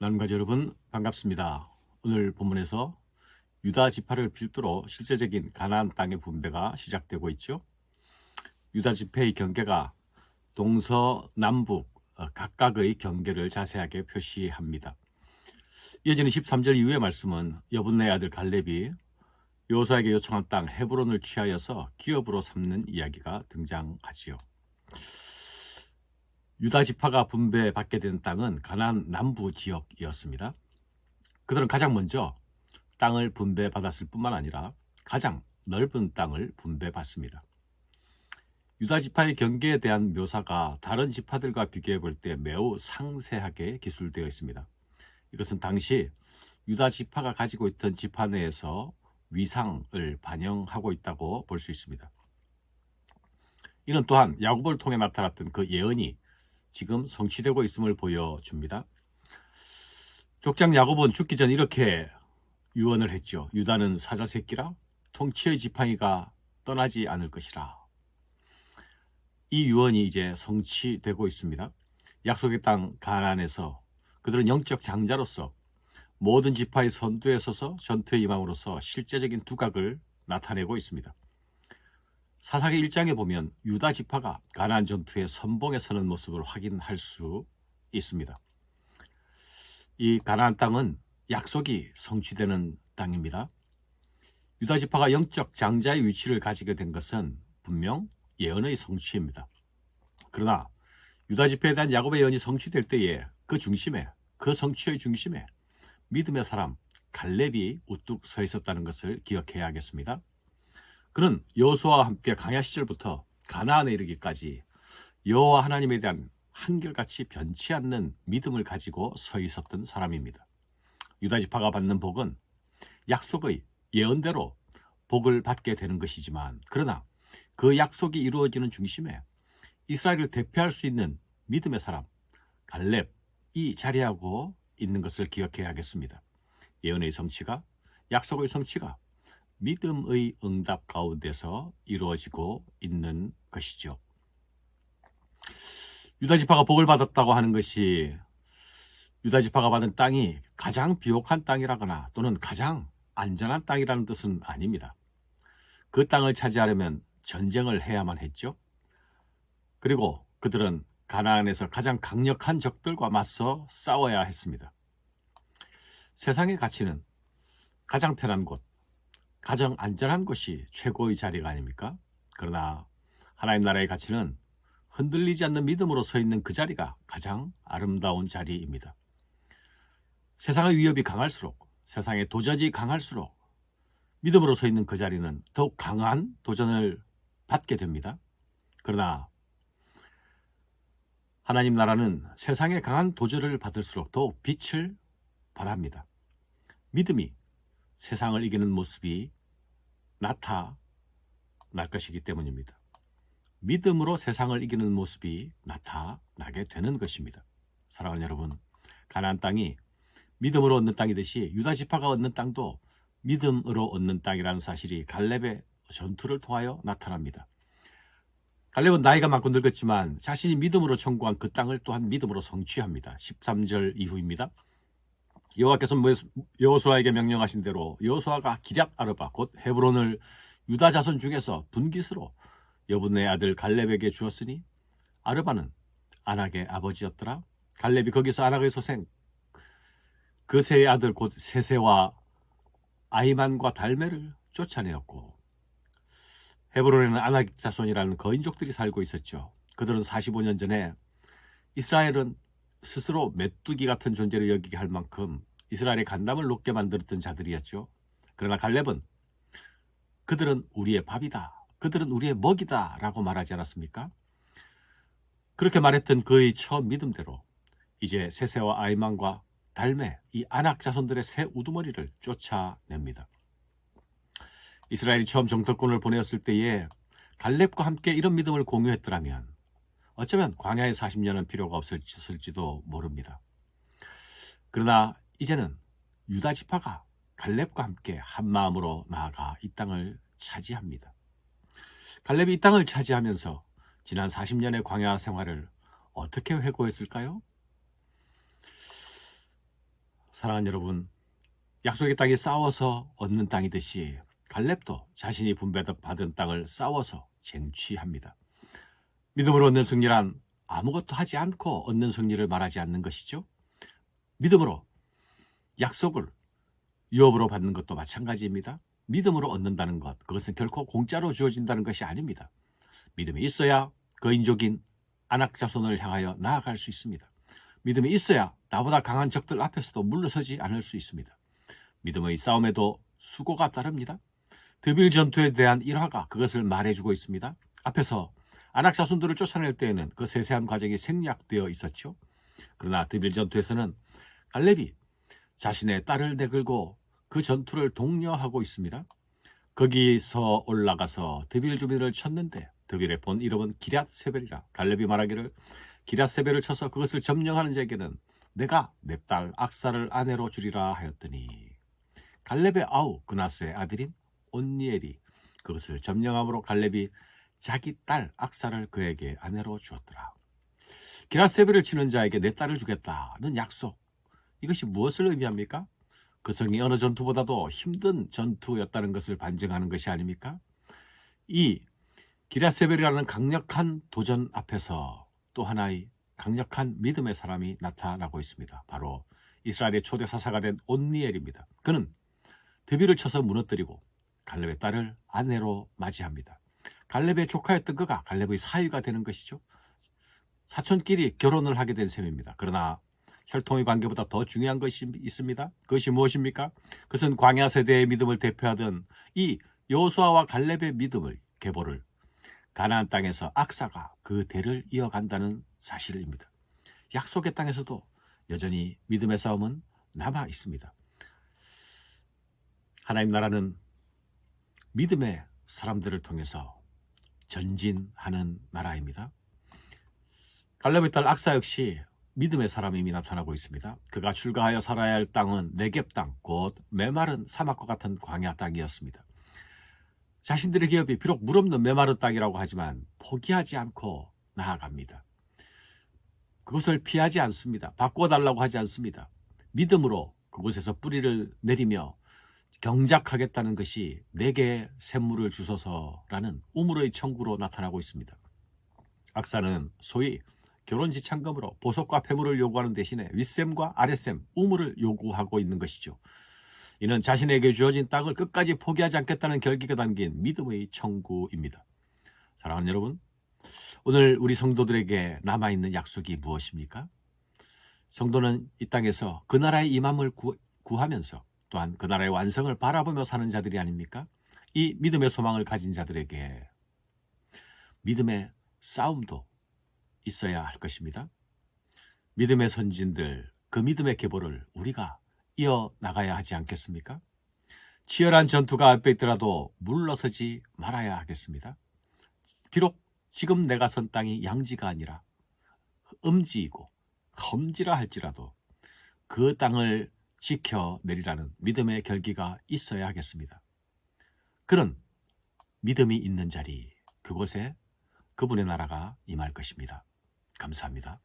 나눔가족 여러분 반갑습니다. 오늘 본문에서 유다 지파를 필두로 실제적인 가나안 땅의 분배가 시작되고 있죠. 유다 지파의 경계가 동서남북 각각의 경계를 자세하게 표시합니다. 이어지는 13절 이후의 말씀은 여분네 아들 갈렙이 여호수아에게 요청한 땅 헤브론을 취하여서 기업으로 삼는 이야기가 등장하지요. 유다 지파가 분배받게 된 땅은 가나안 남부 지역이었습니다. 그들은 가장 먼저 땅을 분배받았을 뿐만 아니라 가장 넓은 땅을 분배받습니다. 유다 지파의 경계에 대한 묘사가 다른 지파들과 비교해 볼 때 매우 상세하게 기술되어 있습니다. 이것은 당시 유다 지파가 가지고 있던 지파 내에서 위상을 반영하고 있다고 볼 수 있습니다. 이는 또한 야곱을 통해 나타났던 그 예언이 지금 성취되고 있음을 보여줍니다. 족장 야곱은 죽기 전 이렇게 유언을 했죠. 유다는 사자 새끼라 통치의 지팡이가 떠나지 않을 것이라. 이 유언이 이제 성취되고 있습니다. 약속의 땅 가나안에서 그들은 영적 장자로서 모든 지파의 선두에 서서 전투에 임함으로써 실제적인 두각을 나타내고 있습니다. 사사기 1장에 보면 유다 지파가 가나안 전투에 선봉에 서는 모습을 확인할 수 있습니다. 이 가나안 땅은 약속이 성취되는 땅입니다. 유다 지파가 영적 장자의 위치를 가지게 된 것은 분명 예언의 성취입니다. 그러나 유다 지파에 대한 야곱의 예언이 성취될 때에 그 중심에, 그 성취의 중심에 믿음의 사람 갈렙이 우뚝 서 있었다는 것을 기억해야겠습니다. 그는 여호수아와 함께 광야 시절부터 가나안에 이르기까지 여호와 하나님에 대한 한결같이 변치 않는 믿음을 가지고 서 있었던 사람입니다. 유다 지파가 받는 복은 약속의 예언대로 복을 받게 되는 것이지만, 그러나 그 약속이 이루어지는 중심에 이스라엘을 대표할 수 있는 믿음의 사람 갈렙이 자리하고 있는 것을 기억해야겠습니다. 예언의 성취가, 약속의 성취가 믿음의 응답 가운데서 이루어지고 있는 것이죠. 유다 지파가 복을 받았다고 하는 것이 유다 지파가 받은 땅이 가장 비옥한 땅이라거나 또는 가장 안전한 땅이라는 뜻은 아닙니다. 그 땅을 차지하려면 전쟁을 해야만 했죠. 그리고 그들은 가나안에서 가장 강력한 적들과 맞서 싸워야 했습니다. 세상의 가치는 가장 편한 곳, 가장 안전한 곳이 최고의 자리가 아닙니까? 그러나 하나님 나라의 가치는 흔들리지 않는 믿음으로 서 있는 그 자리가 가장 아름다운 자리입니다. 세상의 위협이 강할수록, 세상의 도전이 강할수록 믿음으로 서 있는 그 자리는 더욱 강한 도전을 받게 됩니다. 그러나 하나님 나라는 세상의 강한 도전을 받을수록 더욱 빛을 발합니다. 믿음이 세상을 이기는 모습이 나타날 것이기 때문입니다. 믿음으로 세상을 이기는 모습이 나타나게 되는 것입니다. 사랑하는 여러분, 가나안 땅이 믿음으로 얻는 땅이듯이 유다 지파가 얻는 땅도 믿음으로 얻는 땅이라는 사실이 갈렙의 전투를 통하여 나타납니다. 갈렙은 나이가 많고 늙었지만 자신이 믿음으로 청구한 그 땅을 또한 믿음으로 성취합니다. 13절 이후입니다. 여호와께서 여호수아에게 명령하신 대로 여호수아가 기럇 아르바 곧 헤브론을 유다 자손 중에서 분깃으로 여분네 아들 갈렙에게 주었으니 아르바는 아낙의 아버지였더라. 갈렙이 거기서 아낙의 소생 그세의 아들 곧 세세와 아히만과 달메를 쫓아내었고, 헤브론에는 아낙 자손이라는 거인족들이 살고 있었죠. 그들은 45년 전에 이스라엘은 스스로 메뚜기 같은 존재로 여기게 할 만큼 이스라엘의 간담을 높게 만들었던 자들이었죠. 그러나 갈렙은 그들은 우리의 밥이다, 그들은 우리의 먹이다 라고 말하지 않았습니까? 그렇게 말했던 그의 처음 믿음대로 이제 세세와 아히만과 달메, 이 아낙 자손들의 새 우두머리를 쫓아냅니다. 이스라엘이 처음 정탐꾼을 보내었을 때에 갈렙과 함께 이런 믿음을 공유했더라면 어쩌면 광야의 40년은 필요가 없었을지도 모릅니다. 그러나 이제는 유다 지파가 갈렙과 함께 한 마음으로 나아가 이 땅을 차지합니다. 갈렙이 이 땅을 차지하면서 지난 40년의 광야 생활을 어떻게 회고했을까요? 사랑하는 여러분, 약속의 땅이 싸워서 얻는 땅이듯이 갈렙도 자신이 분배받은 땅을 싸워서 쟁취합니다. 믿음으로 얻는 승리란 아무것도 하지 않고 얻는 승리를 말하지 않는 것이죠. 믿음으로 약속을 유업으로 받는 것도 마찬가지입니다. 믿음으로 얻는다는 것, 그것은 결코 공짜로 주어진다는 것이 아닙니다. 믿음이 있어야 거인족인 아낙 자손을 향하여 나아갈 수 있습니다. 믿음이 있어야 나보다 강한 적들 앞에서도 물러서지 않을 수 있습니다. 믿음의 싸움에도 수고가 따릅니다. 드빌 전투에 대한 일화가 그것을 말해주고 있습니다. 앞에서 아낙 자손들을 쫓아낼 때에는 그 세세한 과정이 생략되어 있었죠. 그러나 드빌 전투에서는 갈렙이 자신의 딸을 내걸고 그 전투를 독려하고 있습니다. 거기서 올라가서 드빌 주민을 쳤는데 드빌의 본 이름은 기럇세벨이라 갈렙이 말하기를 기럇세벨을 쳐서 그것을 점령하는 자에게는 내가 내 딸 악사를 아내로 주리라 하였더니 갈렙의 아우 그나스의 아들인 온니엘이 그것을 점령함으로 갈렙이 자기 딸 악사를 그에게 아내로 주었더라. 기럇세벨을 치는 자에게 내 딸을 주겠다는 약속, 이것이 무엇을 의미합니까? 그 성이 어느 전투보다도 힘든 전투였다는 것을 반증하는 것이 아닙니까? 이 기럇세벨이라는 강력한 도전 앞에서 또 하나의 강력한 믿음의 사람이 나타나고 있습니다. 바로 이스라엘의 초대 사사가 된 온니엘입니다. 그는 드빌을 쳐서 무너뜨리고 갈렙의 딸을 아내로 맞이합니다. 갈렙의 조카였던 그가 갈렙의 사위가 되는 것이죠. 사촌끼리 결혼을 하게 된 셈입니다. 그러나 혈통의 관계보다 더 중요한 것이 있습니다. 그것이 무엇입니까? 그것은 광야 세대의 믿음을 대표하던 이 여호수아와 갈렙의 믿음을 계보를 가나안 땅에서 악사가 그 대를 이어간다는 사실입니다. 약속의 땅에서도 여전히 믿음의 싸움은 남아 있습니다. 하나님 나라는 믿음의 사람들을 통해서 전진하는 나라입니다. 갈렙의 딸 악사 역시 믿음의 사람임이 나타나고 있습니다. 그가 출가하여 살아야 할 땅은 네겝 땅, 곧 메마른 사막과 같은 광야 땅이었습니다. 자신들의 기업이 비록 물 없는 메마른 땅이라고 하지만 포기하지 않고 나아갑니다. 그것을 피하지 않습니다. 바꾸어달라고 하지 않습니다. 믿음으로 그곳에서 뿌리를 내리며 경작하겠다는 것이 내게 샘물을 주소서라는 우물의 청구로 나타나고 있습니다. 악사는 소위 결혼지참금으로 보석과 폐물을 요구하는 대신에 윗샘과 아랫샘, 우물을 요구하고 있는 것이죠. 이는 자신에게 주어진 땅을 끝까지 포기하지 않겠다는 결기가 담긴 믿음의 청구입니다. 사랑하는 여러분, 오늘 우리 성도들에게 남아있는 약속이 무엇입니까? 성도는 이 땅에서 그 나라의 임함을 구하면서 또한 그 나라의 완성을 바라보며 사는 자들이 아닙니까? 이 믿음의 소망을 가진 자들에게 믿음의 싸움도 있어야 할 것입니다. 믿음의 선진들, 그 믿음의 계보를 우리가 이어나가야 하지 않겠습니까? 치열한 전투가 앞에 있더라도 물러서지 말아야 하겠습니다. 비록 지금 내가 선 땅이 양지가 아니라 음지이고 험지라 할지라도 그 땅을 지켜내리라는 믿음의 결기가 있어야 하겠습니다. 그런 믿음이 있는 자리, 그곳에 그분의 나라가 임할 것입니다. 감사합니다.